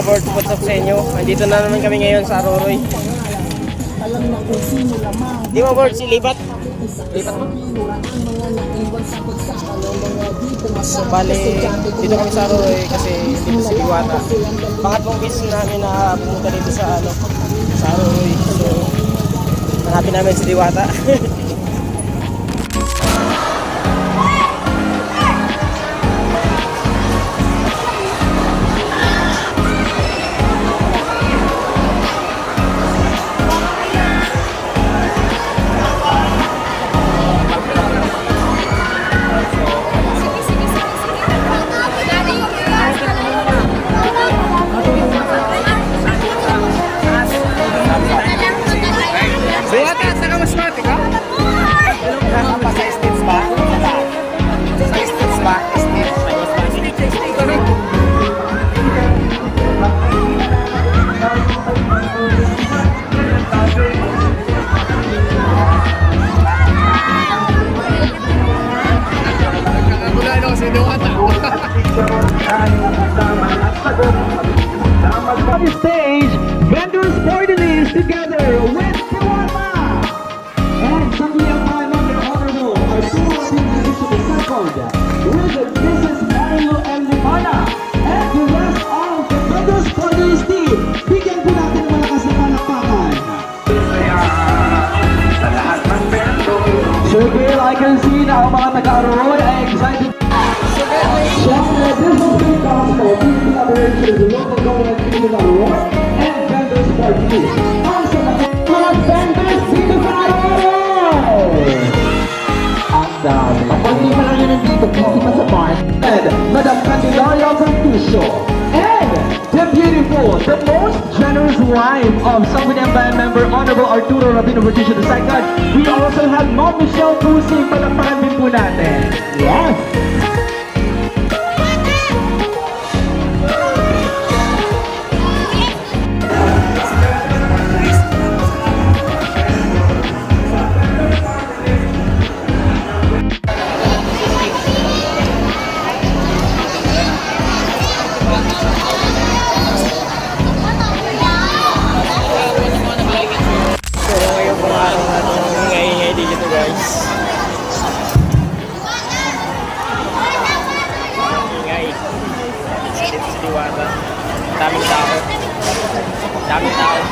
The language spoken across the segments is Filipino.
ka-board, what's up sa inyo? Andito na naman kami ngayon sa Aroroy. Di mo board, si Libat? Libat mo? So bali, dito kami sa Aroroy kasi dito si Diwata. Pangatlong beses namin na pumunta dito sa Aroroy. So, hanapin namin si Diwata. On the stage, vendors party list together with Tiwata and Sangliang Member Honorable Arturo Pinagdito II with Mrs. Mario M. Limana and the rest of the vendors party list team. Bigyan po natin ng malakas na palakpakan. Sure, Bill, I can see na ang mga taga-Aroy ay excited. Siyempre, this will be gospel in collaboration with the local government in Aroy and vendors party list. Ang sa mga vendors dito sa Aroy! Ang dami. Kapag di pa lang yun nandito, busy pa sa bar. And Madam Candelaria Francisco. And the beautiful, the most generous wife of Sangguniang Bayan member Honorable Arturo Rabino Bertuccio II. We also have Mom Michelle Pusing. Palakpakan din po natin. Yes! Daming tao. Daming tao.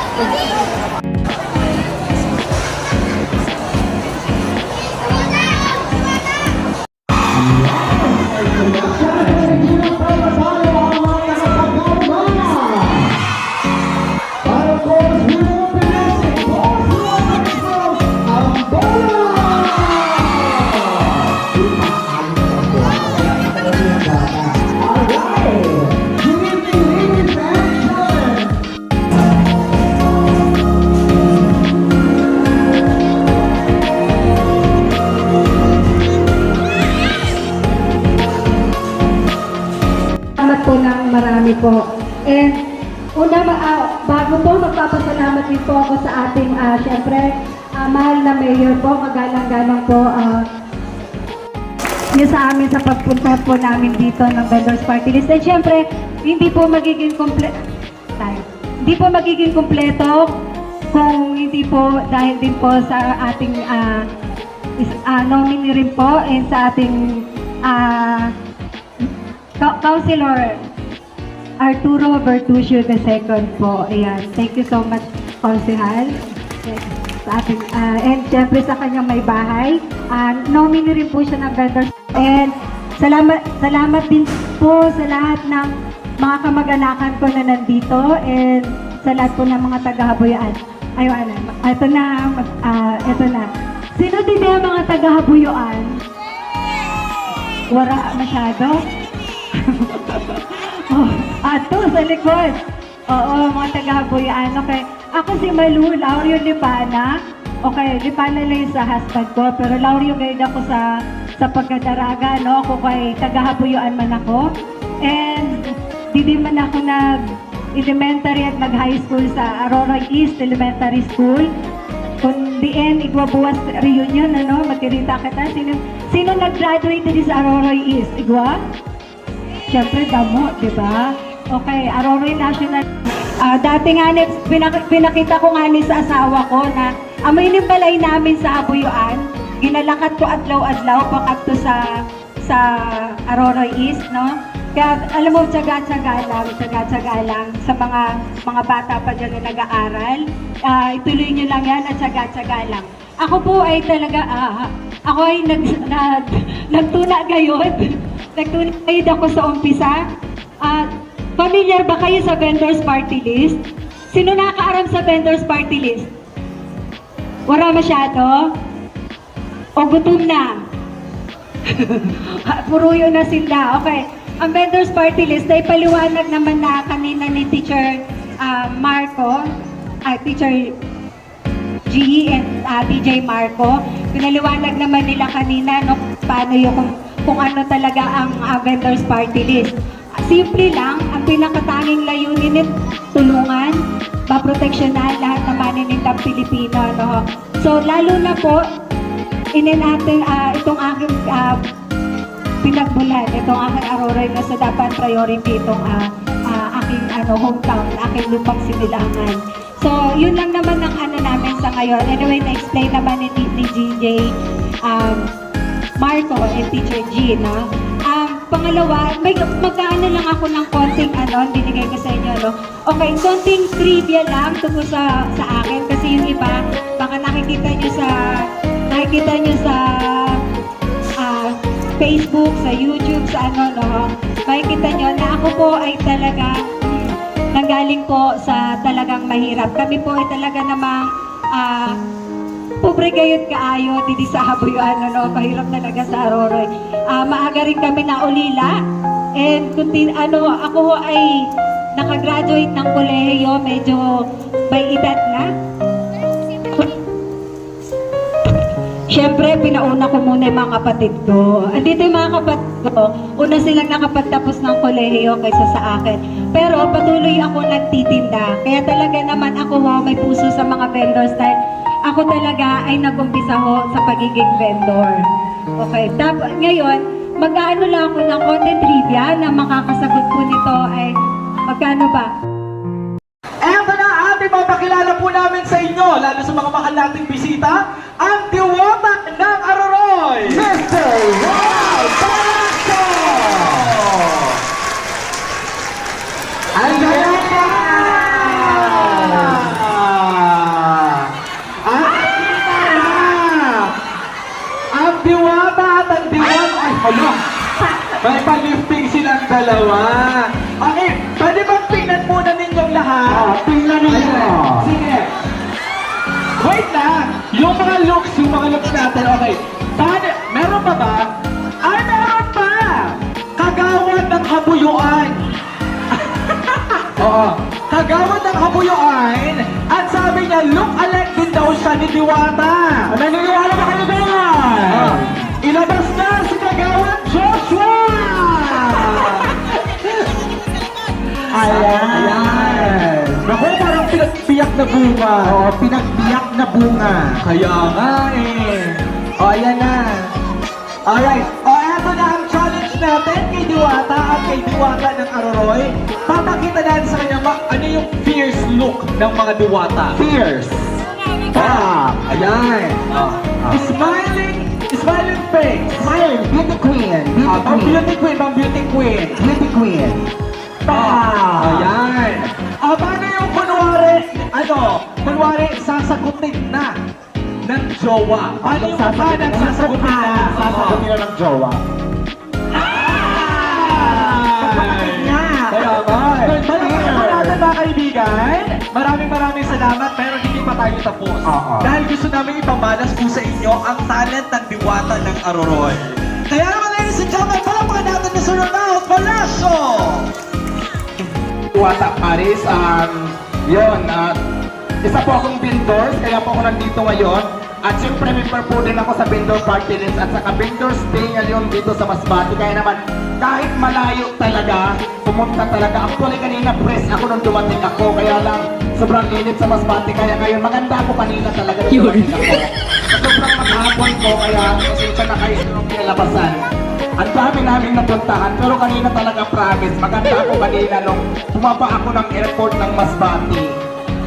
Marami po. And bago po, magpapasalamat din po ako sa ating, syempre, mahal na mayor po, magalang-galang po niya sa amin sa pagpunta po namin dito ng vendors party list. And syempre, hindi po magiging kompleto kung hindi po dahil din po sa ating nominee rin po and sa ating Councilor Arturo Bertuccio II po. Ayan. Thank you so much, Konsehal. Sa ating, and syempre sa kanyang may bahay. Nominee rin po siya ng vendors. And salamat din po sa lahat ng mga kamag-anakan ko na nandito. And sa lahat po ng mga taga-Habuyuan. Ayun, ito na. Sino din yung mga taga-Habuyuan? Wala masyado? Ato sa likod. Oo, mga taga-Habuyuan. Okay. Ako si Malu, Laurio Lipana. Okay, Lipana lang sa husband ko. Pero Laurio guide ako sa pagkadaraga, no? Ako kay taga-Habuyuan man ako. And di man ako nag-elementary at nag-high school sa Aurora East Elementary School. Kung diin, igwabuwas reunion, ano? Matirita kita. Sino nag-graduate din sa Aurora East? Igwa? Siyempre, damo, di ba? Okay, Aroroy National. Dati nga, pinakita ko nga ni sa asawa ko na amoy ng balay namin sa Abuyuan. Ginalakat ko adlaw-adlaw pakadto sa Aroroy East, no? Kaya alam mo, tsaga-tsaga lang sa mga bata pa dyan na nag-aaral. Ituloy nyo lang yan at tsaga-tsaga lang. Ako po ay talaga, ako ay nagtuna gayod. Nagtuna gayod ako sa umpisa. Familiar ba kayo sa vendors party list? Sino nakaaram sa vendors party list? Wala masyado? O gutom na? Puro yun na sila. Okay. Ang vendors party list ay paliwanag naman na kanina ni Teacher Marco, Teacher G and DJ Marco. Pinaliwanag naman nila kanina no, paano yung kung ano talaga ang vendors party list. Simple lang, ang pinakatanging layunin nito, tulungan, maproteksyonan lahat ng maninindang Pilipino. No? So, lalo na po, natin itong aking pinagbulan, itong aking Aroroy na sa dapat priority itong aking hometown, aking lupang Sinilangan. So, yun lang naman ang namin sa ngayon. Anyway, na-explain naman ni DJ Marco and Teacher G, no? Pangalawa, magkaano lang ako ng konting binigay ko sa inyo, no? Okay, konting trivia lang tungkol sa akin kasi yung iba, baka nakikita nyo sa Facebook, sa YouTube, sa no? Makikita nyo na ako po ay talaga nanggaling po sa talagang mahirap. Kami po ay talaga namang pobre gayud kaayo didi sa Abuyuan, no? Kahirap talaga sa Aroroy. Maaga rin kami na ulila. And ako ay nakagraduate ng kolehiyo, medyo may edad na. Siyempre, pinauna ko muna yung mga kapatid ko. Andito yung mga kapatid ko. Una silang nakapagtapos ng kolehiyo kaysa sa akin. Pero patuloy ako nagtitinda. Kaya talaga naman ako may puso sa mga vendors dahil ako talaga ay nag-umpisa sa pagiging vendor. Okay, ngayon, mag-aano lang ako ng content trivia na makakasagot po nito ay magkano ba? Eto na, ating mapakilala po namin sa inyo, lalo sa mga mahal nating bisita, ang diwata ng Aroroy, Mr. Roy Palasco! Andyan ka! Ang diwata at ang diwata, ay hala! May palifting silang dalawa. Okay, pwede bang tingnan muna ninyong lahat? Tingnan ninyo. Sige. Wait lang. Yung mga looks natin. Okay. Meron pa ba? Ay, meron pa! Kagawad ng Abuyuan. Oo. Kagawad ng Abuyuan. At sabi niya, look alike din daw siya ni Diwata. Naniniwala ba kayo doon? Ilabas na si Kagawad Joshua! Ayan! Naku, parang pinagbiyak na bunga. Oo, pinagbiyak na bunga. Kaya nga O, ayan na. Alright. O, eto na ang challenge natin kay Diwata at kay Diwata ng Aroroy. Papakita natin sa kanya ano yung fierce look ng mga Diwata. Fierce. Ayan. Smiling face. Smiling. Beauty queen. Beauty queen. Ayan. Paano yung kunwari, sasagutin na ng jowa? Paano yung paano sasagutin na? Sasagutin na ng jowa. Mga kaibigan, maraming salamat pero hindi pa tayo tapos. Dahil gusto namin ipamalas po sa inyo ang talent ng Diwata ng Aroroy. Kaya naman, ladies and gentlemen, palapakan natin ni Sir Ronald Palasco! Diwata Paris, isa po akong vendors, kaya po ako nandito ngayon. At siyempre member po din ako sa vendor party list at saka vendors day ngayon dito sa Masbate. Kaya naman, kahit malayo talaga, pumunta talaga. Actually kanina press ako nung dumating ako, kaya lang sobrang init sa Masbate. Kaya ngayon, maganda ako kanina talaga nung dumating ako. Sobrang maghapon ko, kaya pasensya na kayo nung kinalabasan. Ang dami namin napuntahan, pero kanina talaga promise, maganda ako kanina nung bumaba ako ng airport ng Masbate.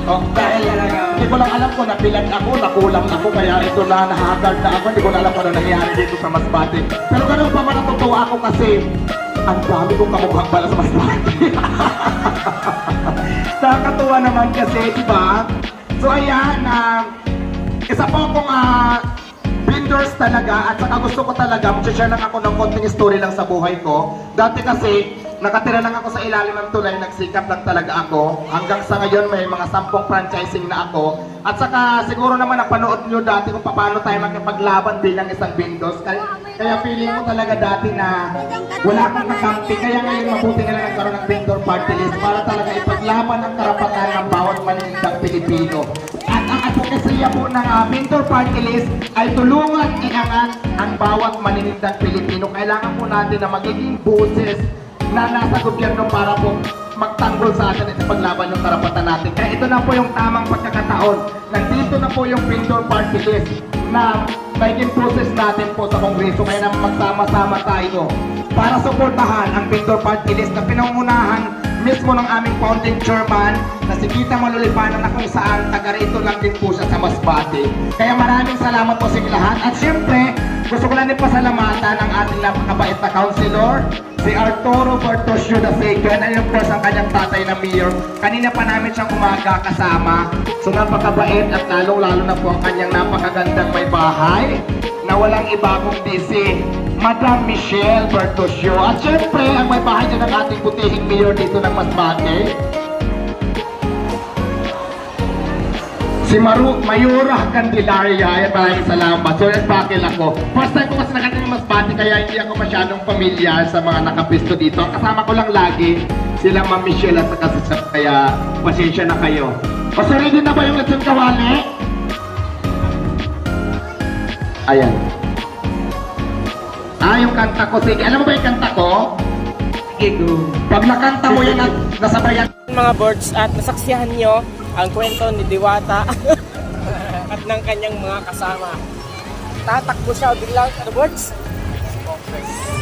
Oh, dahil hindi ko lang alam kung napilag ako, nakulang ako, kaya ito na, nahagard na ako, hindi ko na alam kung ano nangyari dito sa Masbate. Pero ganun pa man natutuwa ako kasi ang dami kong kamukhang pala sa Masbate. Nakakatuwa naman kasi, di ba? So ayan, isa po akong vendors talaga at saka gusto ko talaga, mag-share lang ako ng konting story lang sa buhay ko. Dati kasi, nakatira lang ako sa ilalim ng tulay, nagsikap lang talaga ako. Hanggang sa ngayon may mga 10 franchising na ako. At saka siguro naman napanood nyo dati kung paano tayo magkapaglaban bilang isang vendors. Kaya feeling ko talaga dati na wala akong kakampi. Kaya ngayon mabuti na lang nagkaroon ng vendor party list para talaga ipaglaban ang karapatan ng bawat maninindang Pilipino. At ang advokasya po ng vendor party list ay tulungan iangat ang bawat maninindang Pilipino. Kailangan po natin na magiging boses na nasa gobyerno para po magtanggol sa atin at paglaban yung karapatan natin. Kaya ito na po yung tamang pagkakataon. Nandito na po yung vendor party list na magiging process natin po sa Kongreso. Kaya naman magsama-sama tayo para suportahan ang vendor party list na pinangunahan mismo ng aming founding chairman na si Kita Malulipanan na kung saan taga rito lang din po siya sa Masbate. Kaya maraming salamat po sa inyo lahat. At syempre, gusto ko lang din pasalamatan ang ating napakabait na councilor, si Arturo Bertosio II, and of course ang kanyang tatay na mayor. Kanina pa namin siyang umaga kasama. So napakabait at lalong-lalo na po ang kanyang napakagandang may bahay na walang iba kundi si Madam Michelle Bertosio. At syempre, ang may bahay dyan ng ating putihing mayor dito ng Masbate, si Mayura Candelaria. Ay, maraming salamat. So, nagpakil ako. First time ko kasi nakarating ng Masbate, kaya hindi ako masyadong familiar sa mga nakapisto dito. Ang kasama ko lang lagi, sila Ma'am Michelle at saka si Sir. Kaya, pasensya na kayo. O, so ready na ba yung lechon kawali? Ayan. Yung kanta ko. Sige, alam mo ba yung kanta ko? Sige, go. Pag nakanta mo yan at nasabayan. Mga boards, at nasaksihan nyo ang kwento ni Diwata at ng kanyang mga kasama. Tatakbo siya biglang, ano boards?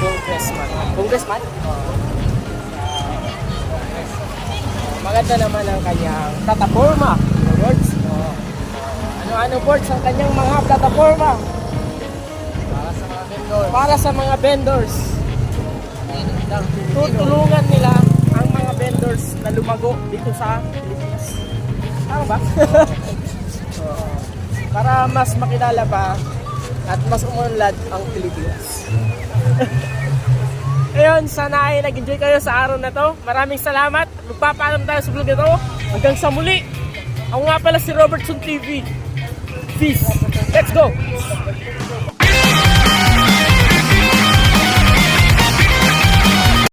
Congressman. Congressman? Maganda naman ang kanyang plataforma. Ano boards? Ano boards ang kanyang mga plataforma? Para sa mga vendors. Tutulungan nila ang mga vendors na lumago dito sa Pilipinas. Tama ba? Para mas makilala pa at mas umunlad ang Pilipinas. Ayun, sana ay nag-enjoy kayo sa araw na to. Maraming salamat. Magpapaalam tayo sa vlog na to. Hanggang sa muli. Ako nga pala si Robertson TV. Peace. Let's go!